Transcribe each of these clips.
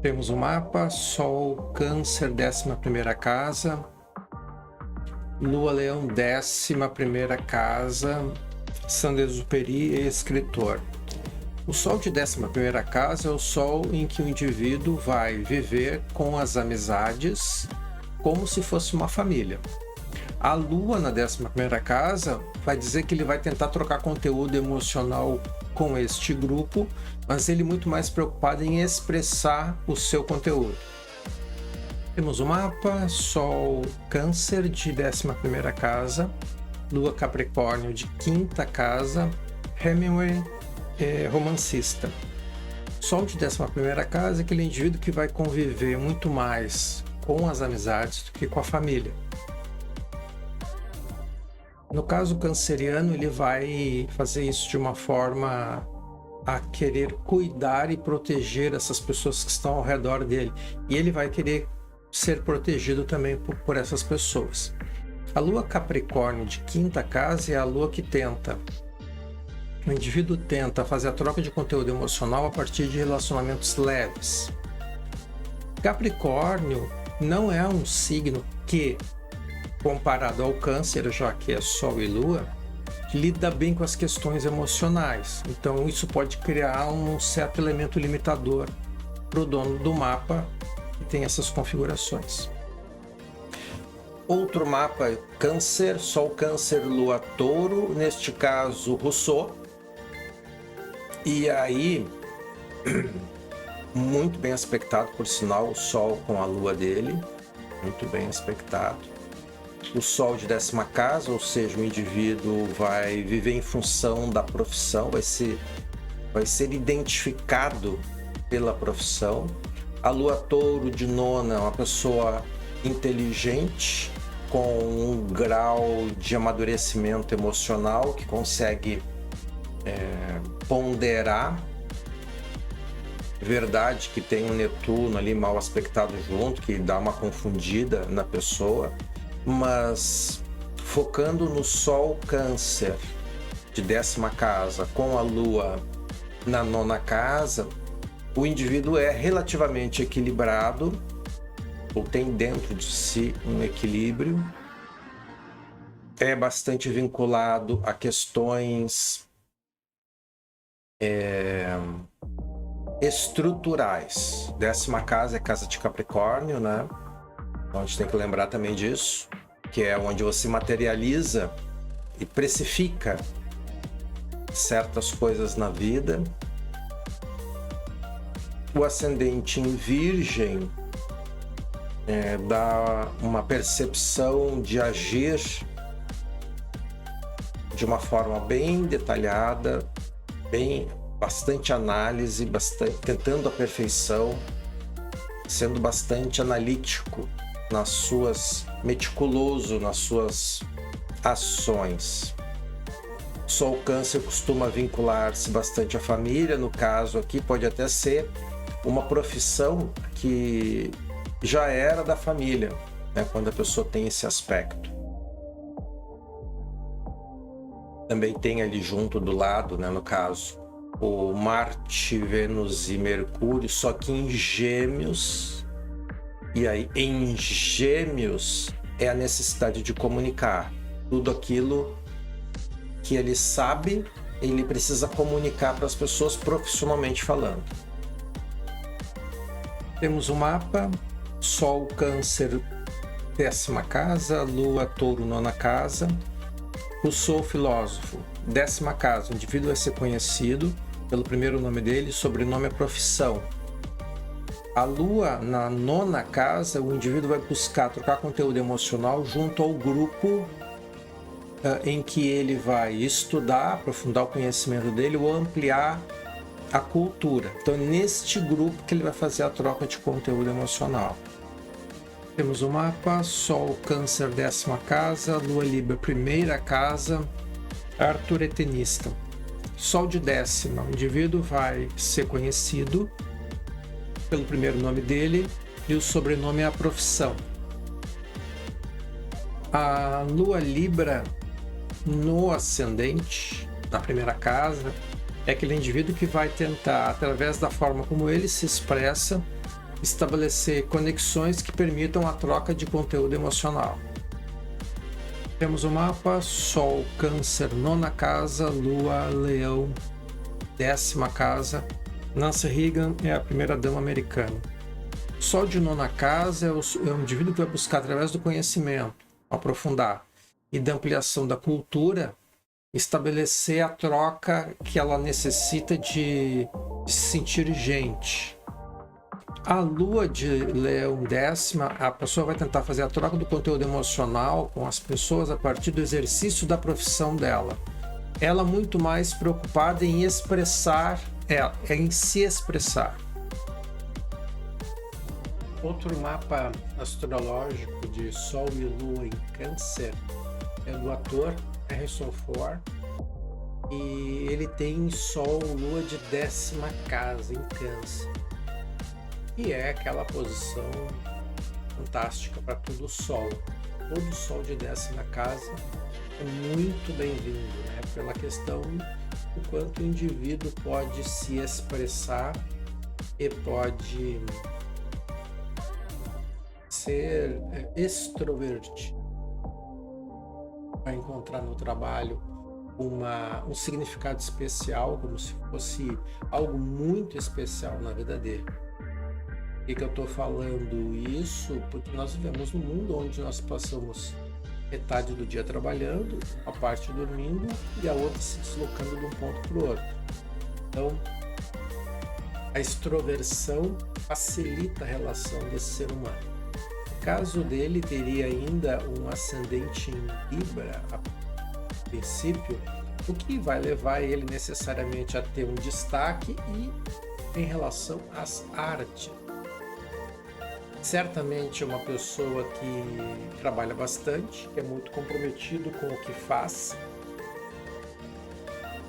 Temos o mapa, Sol, Câncer, 11ª casa, Lua, Leão, 11ª casa, Saint-Exupéry e escritor. O Sol de 11ª casa é o Sol em que o indivíduo vai viver com as amizades como se fosse uma família. A Lua na 11ª casa vai dizer que ele vai tentar trocar conteúdo emocional com este grupo, mas ele muito mais preocupado em expressar o seu conteúdo. Temos o mapa, Sol, Câncer de 11ª casa, Lua, Capricórnio de 5ª casa, Hemingway, romancista. Sol de 11ª casa é aquele indivíduo que vai conviver muito mais com as amizades do que com a família. No caso canceriano, ele vai fazer isso de uma forma a querer cuidar e proteger essas pessoas que estão ao redor dele. E ele vai querer ser protegido também por essas pessoas. A Lua Capricórnio de 5ª casa é a Lua que o indivíduo tenta fazer a troca de conteúdo emocional a partir de relacionamentos leves. Capricórnio não é um signo que, comparado ao Câncer, já que é Sol e Lua, lida bem com as questões emocionais. Então isso pode criar um certo elemento limitador para o dono do mapa que tem essas configurações. Outro mapa, Câncer, Sol, Câncer, Lua, Touro, neste caso Rousseau. E aí, muito bem aspectado, por sinal, o Sol com a Lua dele, muito bem aspectado. O Sol de 10ª casa, ou seja, o indivíduo vai viver em função da profissão, vai ser identificado pela profissão. A Lua Touro de 9ª é uma pessoa inteligente, com um grau de amadurecimento emocional que consegue ponderar. Verdade que tem um Netuno ali mal aspectado junto, que dá uma confundida na pessoa, mas focando no Sol Câncer de 10ª casa com a Lua na 9ª casa, o indivíduo é relativamente equilibrado, ou tem dentro de si um equilíbrio, é bastante vinculado a questões estruturais. 10ª casa é casa de Capricórnio, né? Então a gente tem que lembrar também disso, que é onde você materializa e precifica certas coisas na vida. O ascendente em Virgem dá uma percepção de agir de uma forma bem detalhada, bastante análise, tentando a perfeição, sendo bastante analítico meticuloso nas suas ações. Sol Câncer costuma vincular-se bastante à família, no caso aqui pode até ser uma profissão que já era da família, né, quando a pessoa tem esse aspecto. Também tem ali junto do lado, né, no caso, o Marte, Vênus e Mercúrio, só que em Gêmeos. E aí, em Gêmeos, é a necessidade de comunicar. Tudo aquilo que ele sabe, ele precisa comunicar para as pessoas profissionalmente falando. Temos o mapa, Sol, Câncer, 10ª casa, Lua, Touro, 9ª casa. Rousseau, filósofo, 10ª casa, o indivíduo vai ser conhecido pelo primeiro nome dele, sobrenome é profissão. A Lua, na 9ª casa, o indivíduo vai buscar trocar conteúdo emocional junto ao grupo em que ele vai estudar, aprofundar o conhecimento dele ou ampliar a cultura. Então é neste grupo que ele vai fazer a troca de conteúdo emocional. Temos o mapa, Sol, Câncer, 10ª casa, Lua, Libra, 1ª casa, Arthur é tenista. Sol de 10ª, o indivíduo vai ser conhecido pelo primeiro nome dele e o sobrenome é a profissão. A Lua Libra no ascendente, na 1ª casa, é aquele indivíduo que vai tentar, através da forma como ele se expressa, estabelecer conexões que permitam a troca de conteúdo emocional. Temos o mapa: Sol, Câncer, 9ª casa, Lua, Leão, 10ª casa. Nancy Reagan é a primeira dama americana. O Sol de 9ª casa é o indivíduo que vai buscar, através do conhecimento, aprofundar e da ampliação da cultura, estabelecer a troca que ela necessita de se sentir gente. A Lua de Leão 10ª, a pessoa vai tentar fazer a troca do conteúdo emocional com as pessoas a partir do exercício da profissão dela. Ela muito mais preocupada em expressar, em se expressar. Outro mapa astrológico de Sol e Lua em Câncer é do ator Harrison Ford, e ele tem Sol, Lua de 10ª casa em Câncer, e é aquela posição fantástica para todo Sol. Todo Sol de 10ª casa é muito bem-vindo, né? Pela questão do quanto o indivíduo pode se expressar e pode ser extrovertido, vai encontrar no trabalho um significado especial, como se fosse algo muito especial na vida dele. Por que eu estou falando isso? Porque nós vivemos num mundo onde nós passamos metade do dia trabalhando, a parte dormindo e a outra se deslocando de um ponto para o outro. Então, a extroversão facilita a relação desse ser humano. No caso dele, teria ainda um ascendente em Libra, a princípio, o que vai levar ele necessariamente a ter um destaque e em relação às artes. Certamente é uma pessoa que trabalha bastante, que é muito comprometido com o que faz,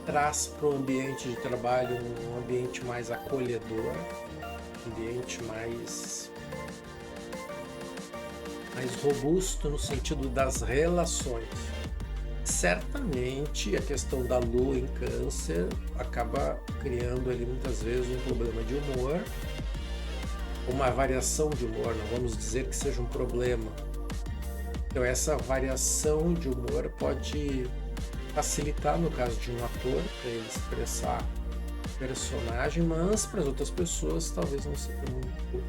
traz para o ambiente de trabalho um ambiente mais acolhedor, um ambiente mais robusto no sentido das relações. Certamente a questão da Lua em Câncer acaba criando ali muitas vezes um problema de humor, uma variação de humor, não vamos dizer que seja um problema. Então essa variação de humor pode facilitar no caso de um ator para ele expressar o personagem, mas para as outras pessoas talvez não seja muito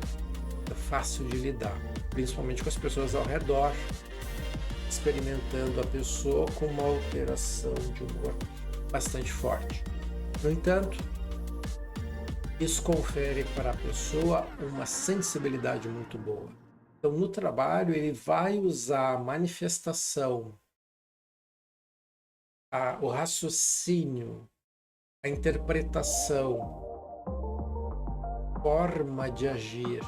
fácil de lidar, principalmente com as pessoas ao redor, experimentando a pessoa com uma alteração de humor bastante forte. No entanto, isso confere para a pessoa uma sensibilidade muito boa. Então, no trabalho, ele vai usar a manifestação, o raciocínio, a interpretação, forma de agir,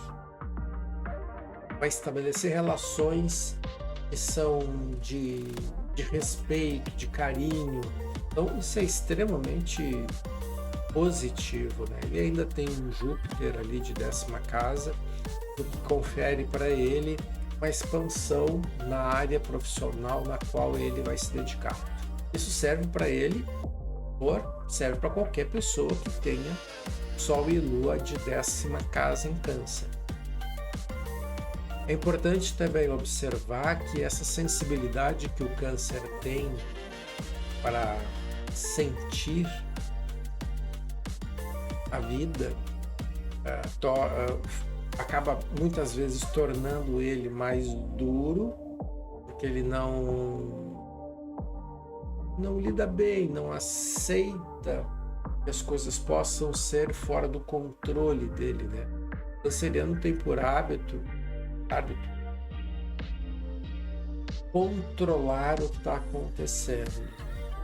vai estabelecer relações que são de respeito, de carinho. Então, isso é extremamente positivo, né? Ele ainda tem um Júpiter ali de 10ª casa, o que confere para ele uma expansão na área profissional na qual ele vai se dedicar. Isso serve para ele, serve para qualquer pessoa que tenha Sol e Lua de 10ª casa em Câncer. É importante também observar que essa sensibilidade que o Câncer tem para sentir a vida acaba muitas vezes tornando ele mais duro, porque ele não lida bem, não aceita que as coisas possam ser fora do controle dele, né? O canceriano tem por hábito controlar o que está acontecendo.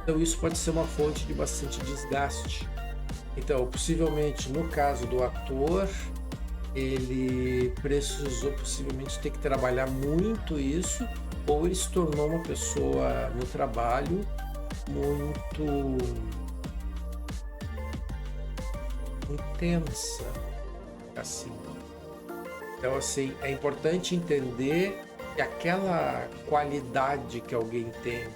Então isso pode ser uma fonte de bastante desgaste. Então, possivelmente, no caso do ator, ele precisou possivelmente ter que trabalhar muito isso, ou ele se tornou uma pessoa no trabalho muito intensa, assim. Então, assim, é importante entender que aquela qualidade que alguém tem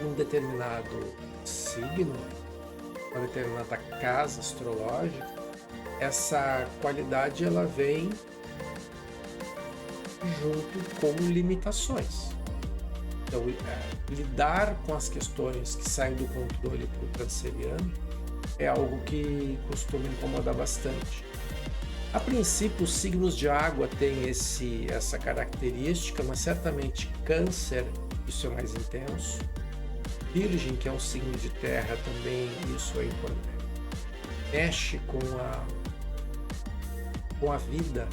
num determinado signo, uma determinada casa astrológica, essa qualidade ela vem junto com limitações. Então, lidar com as questões que saem do controle para o canceriano é algo que costuma incomodar bastante. A princípio, os signos de água têm essa característica, mas certamente Câncer, isso é mais intenso. Virgem, que é um signo de terra, também isso é importante. Mexe com a vida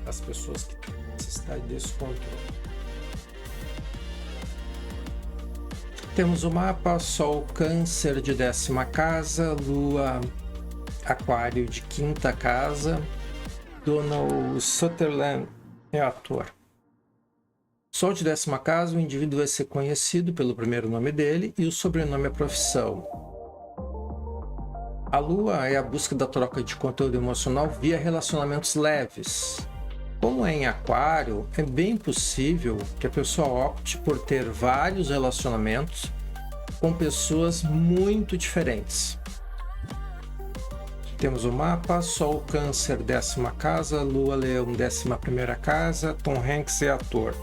das pessoas que têm necessidade desse controle. Temos o mapa: Sol Câncer de 10ª casa, Lua Aquário de 5ª casa. Donald Sutherland é ator. Sol de 10ª casa, o indivíduo vai ser conhecido pelo primeiro nome dele e o sobrenome é profissão. A Lua é a busca da troca de conteúdo emocional via relacionamentos leves. Como é em Aquário, é bem possível que a pessoa opte por ter vários relacionamentos com pessoas muito diferentes. Temos o mapa: Sol Câncer 10ª casa, Lua Leão 11ª casa, Tom Hanks é ator.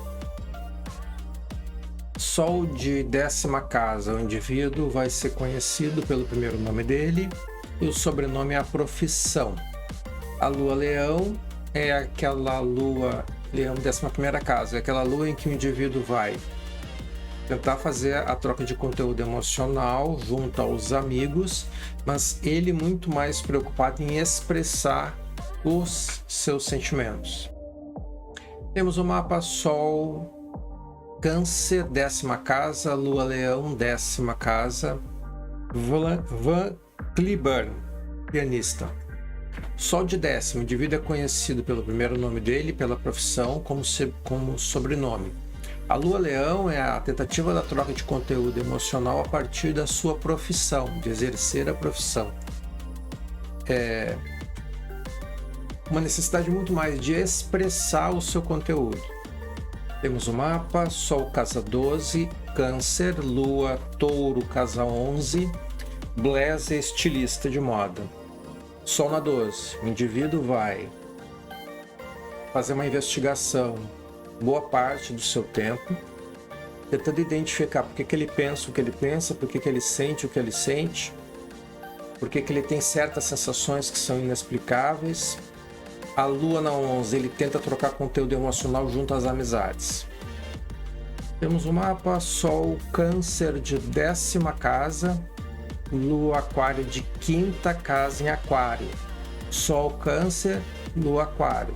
Sol de 10ª casa, o indivíduo vai ser conhecido pelo primeiro nome dele e o sobrenome é a profissão. A Lua Leão é aquela Lua Leão 11ª casa, é aquela lua em que o indivíduo vai tentar fazer a troca de conteúdo emocional junto aos amigos, mas ele muito mais preocupado em expressar os seus sentimentos. Temos o mapa: Sol Câncer 10ª casa, Lua Leão 10ª casa, Van Cliburn, pianista. Sol de 10º, o indivíduo é conhecido pelo primeiro nome dele e pela profissão como sobrenome. A Lua Leão é a tentativa da troca de conteúdo emocional a partir da sua profissão, de exercer a profissão. É uma necessidade muito mais de expressar o seu conteúdo. Temos o mapa: Sol casa 12, Câncer, Lua Touro casa 11, Blaise é estilista de moda. Sol na 12, o indivíduo vai fazer uma investigação boa parte do seu tempo, tentando identificar por que ele pensa o que ele pensa, por que ele sente o que ele sente, por que ele tem certas sensações que são inexplicáveis. A Lua na 11, ele tenta trocar conteúdo emocional junto às amizades. Temos o mapa: Sol Câncer de 10ª casa, Lua Aquário de 5ª casa em Aquário. Sol Câncer, Lua Aquário.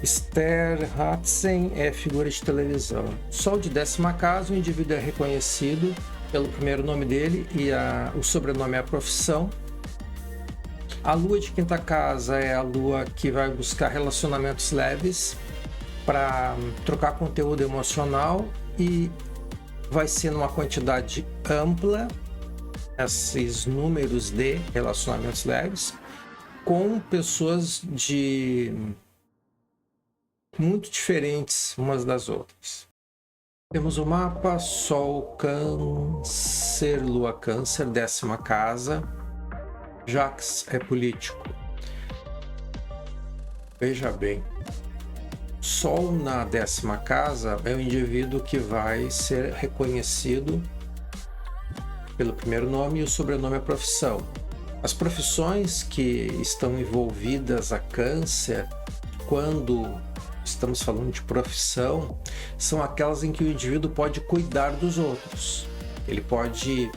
Esther Hudson é figura de televisão. Sol de 10ª casa, o indivíduo é reconhecido pelo primeiro nome dele e o sobrenome é a profissão. A Lua de 5ª casa é a Lua que vai buscar relacionamentos leves para trocar conteúdo emocional e vai ser numa quantidade ampla, esses números de relacionamentos leves, com pessoas muito diferentes umas das outras. Temos o mapa: Sol Câncer, Lua Câncer, 10ª casa. Jacques é político. Veja bem, Sol na 10ª casa é o indivíduo que vai ser reconhecido pelo primeiro nome e o sobrenome é profissão. As profissões que estão envolvidas a Câncer, quando estamos falando de profissão, são aquelas em que o indivíduo pode cuidar dos outros. Ele pode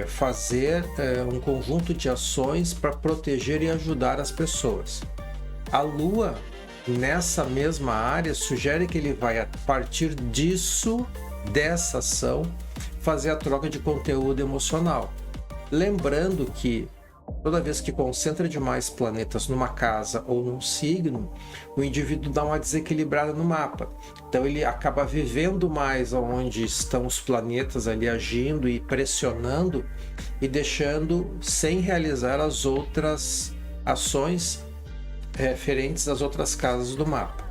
fazer um conjunto de ações para proteger e ajudar as pessoas. A Lua, nessa mesma área, sugere que ele vai, a partir dessa ação, fazer a troca de conteúdo emocional. Lembrando que toda vez que concentra demais planetas numa casa ou num signo, o indivíduo dá uma desequilibrada no mapa. Então ele acaba vivendo mais onde estão os planetas ali agindo e pressionando e deixando sem realizar as outras ações referentes às outras casas do mapa.